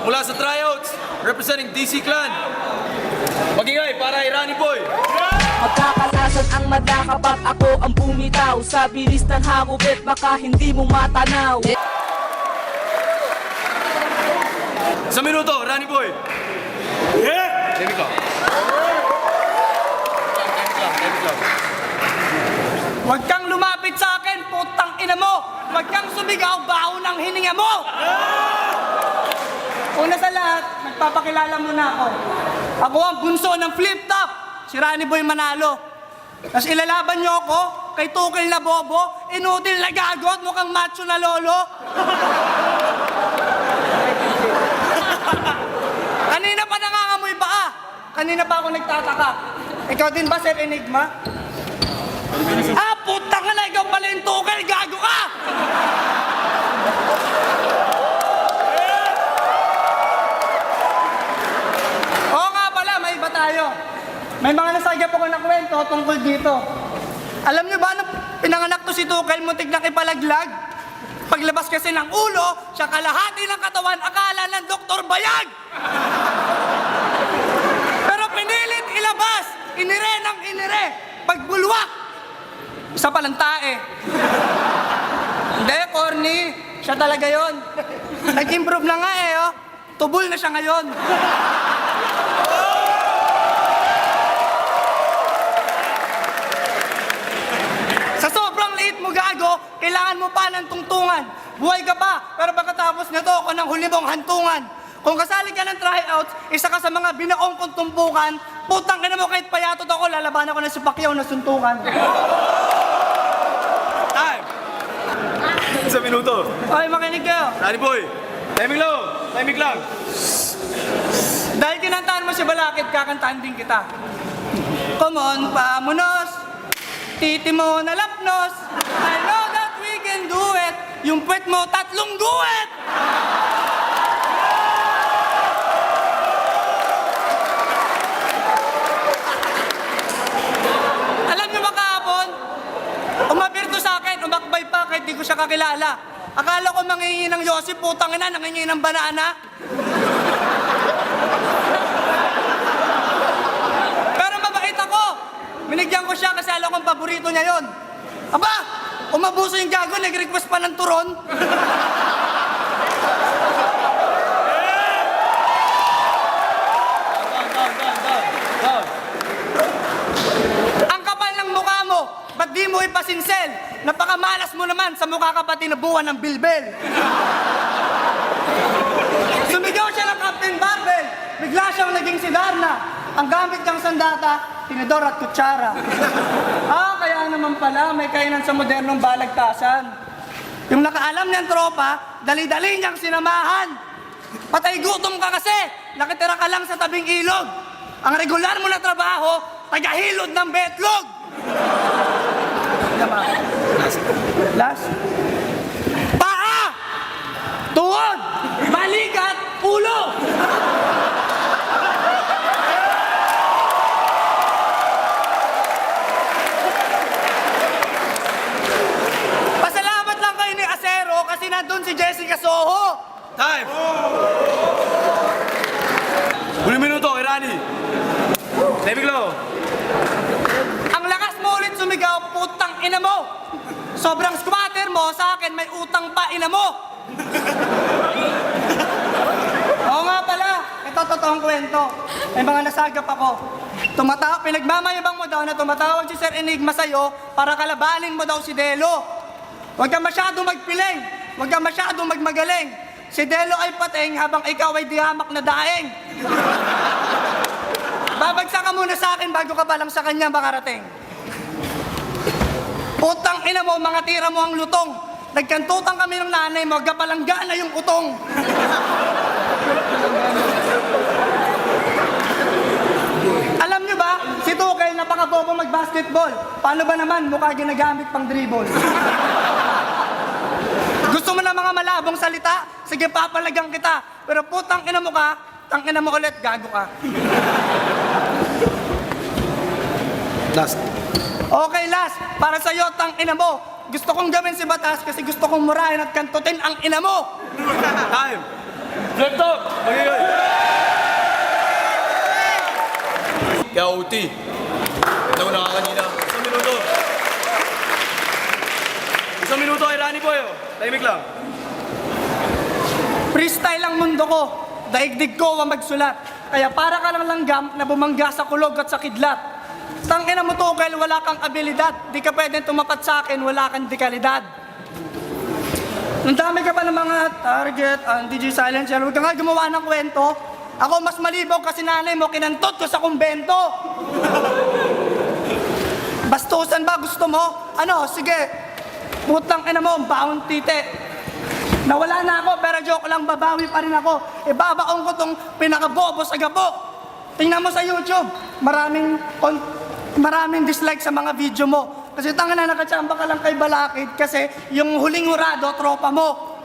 Mula sa tryouts, representing DC Clan. Magingay para kay Ronnie Boy. Magkakalasan ang mata kapag ako ang bumitaw. Sa bilis ng hagupit baka hindi mo matanaw. Sa minuto, Ronnie Boy. Yeah! David Clock. Huwag kang lumapit sa akin, putang ina mo! Huwag kang sumigaw, baho ng hininga mo! Una sa lahat, nagpapakilala muna ako. Ako ang bunso ng flip-top, si Ronnie Boy Manalo. Tapos ilalaban niyo ako kay tukil na bobo, inutil na gagot, mukhang macho na lolo. Kanina pa nangangamoy paa. Kanina pa ako nagtataka. Ikaw din ba, Sir Enigma? Ah, putang na, ikaw pala yung tukil, gago ka! Oo nga pala, may iba tayo. May mga nasagap ako na kwento tungkol dito. Alam niyo ba, nung pinanganak to si Tukil, muntik na ipalaglag? Paglabas kasi ng ulo, siya kalahati ng katawan, akala ng Dr. Bayag! Pero pinilit ilabas, inire ng inire, pagbulwak! Isa palang tae. Hindi, corny. Siya talaga yon. Nag-improve na nga eh, oh. Tubol na siya ngayon. Sa sobrang liit mo, gago, kailangan mo pa ng tungtungan. Buhay ka pa, pero pagkatapos nito ako ng huli mong hantungan. Kung kasali ka ng tryouts, isa ka sa mga binaong kong tumpukan, putang ka na mo kahit payatot ako, lalaban ako ng si Pacquiao na suntukan. Time! Sa minuto. Okay, makinig kayo. Ronnie Boy. Timing low. Timing lang. Dahil kinantahan mo si Balakid, kakantahan din kita. Come on, pamunos. Titi mo na lapnos. I know that we can do it. Yung puwet mo, tatlong guwet. Alam niyo ba kahapon? Umabirto sa akin, umakbay pa kahit di ko siya kakilala. Akala ko mangingi ng Yossi, putang ina, nangingi ng banana. Pero mabait ako. Binigyan ko siya kasi alam kong paborito niya yon. Aba, umabuso yung gago, nag-request pa ng turon. Ang kapal ng mukha mo, ba't di mo ipasinsel? Napakamalas mo naman sa mukha ka pa tinubuhan ng bilbel. Sumigaw siya ng Captain Barbell, bigla siyang naging si Darna. Ang gamit niyang sandata, tinidor at kutsara. Ah, kaya naman pala may kainan sa modernong balagtasan. Yung nakaalam niyang tropa, dali-dali niyang sinamahan. Patay gutom ka kasi, nakitira ka lang sa tabing ilog. Ang regular mo na trabaho, tagahilod ng betlog. Last. Paa! Tuhod! Balikat! Ulo! Pasalamat lang kayo ni Acero kasi nandun si Jessica Soho. Time! Huling minuto kay Ronnie. Timing low. Ang lakas mo ulit sumigaw, putang ina mo. Sobrang squatter mo, sa akin may utang pa ina mo. Oo nga pala, ito totoong kwento. May mga nasagap ako. Pinagmamayabang mo daw na tumatawag si Sir Enigma sa'yo para kalabanin mo daw si Delo. Huwag kang masyadong magpiling, huwag kang masyadong magmagaling. Si Delo ay pating habang ikaw ay dihamak na daing. Babagsak ka muna sa akin bago ka pa lang sa kanya makarating. Putang ina mo, mga tira mo ang lutong. Nagkantutan kami ng nanay mo, gapalangga na yung utong. Alam niyo ba, si Tukay napakabobo mag-basketball. Paano ba naman mukha ginagamit pang dribble? Gusto mo na mga malabong salita? Sige, papalagang kita. Pero putang ina mo ka, tang ina mo ulit, gago ka. Last. Okay, last. Para sa'yo, tang ina mo. Gusto kong gawin si Batas kasi gusto kong murahin at kantutin ang ina mo. Time. Left hook! Magigay! Kaya OT. Alam mo na kanina. 1 minuto. 1 minuto kay Rani Boy. Oh. Tahimik lang. Freestyle ang mundo ko. Daigdig ko ang magsulat. Kaya para ka lang langgam na bumangga sa kulog at sa kidlat. Tangina mo tukal, wala kang abilidad. Di ka pwedeng tumapat sa akin, wala kang dekalidad. Ang dami ka pa ng mga target, DJ Silencer. Huwag ka nga gumawa ng kwento. Ako mas malibog kasi nanay mo, kinantot ko sa kumbento. Bastusan ba gusto mo? Ano, sige. Putang ina mo, baon tite. Nawala na ako, pero joke lang, babawi pa rin ako. Ibabaon ko tong pinakabobo sa gabo. Tingnan mo sa YouTube, maraming dislike sa mga video mo. Kasi tanga na nakachamba ka lang kay Balakid kasi yung huling hurado, tropa mo.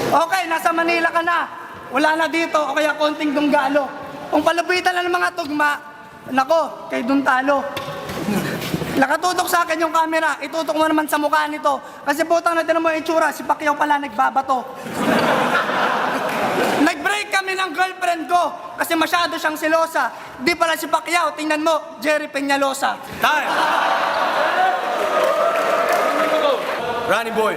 Okay, nasa Manila ka na. Wala na dito, o kaya konting dunggalo. Kung palupitan na ng mga tugma, nako, kay Duntalo. Nakatutok sa akin yung camera, itutok mo naman sa mukha nito. Kasi putang na tinan mo yung itsura, si Pacquiao pala nagbabato. Nag-break kami ng girlfriend ko kasi masyado siyang selosa. Di pala si Pacquiao, tingnan mo, Jerry Peñalosa. Time! Rani Boy.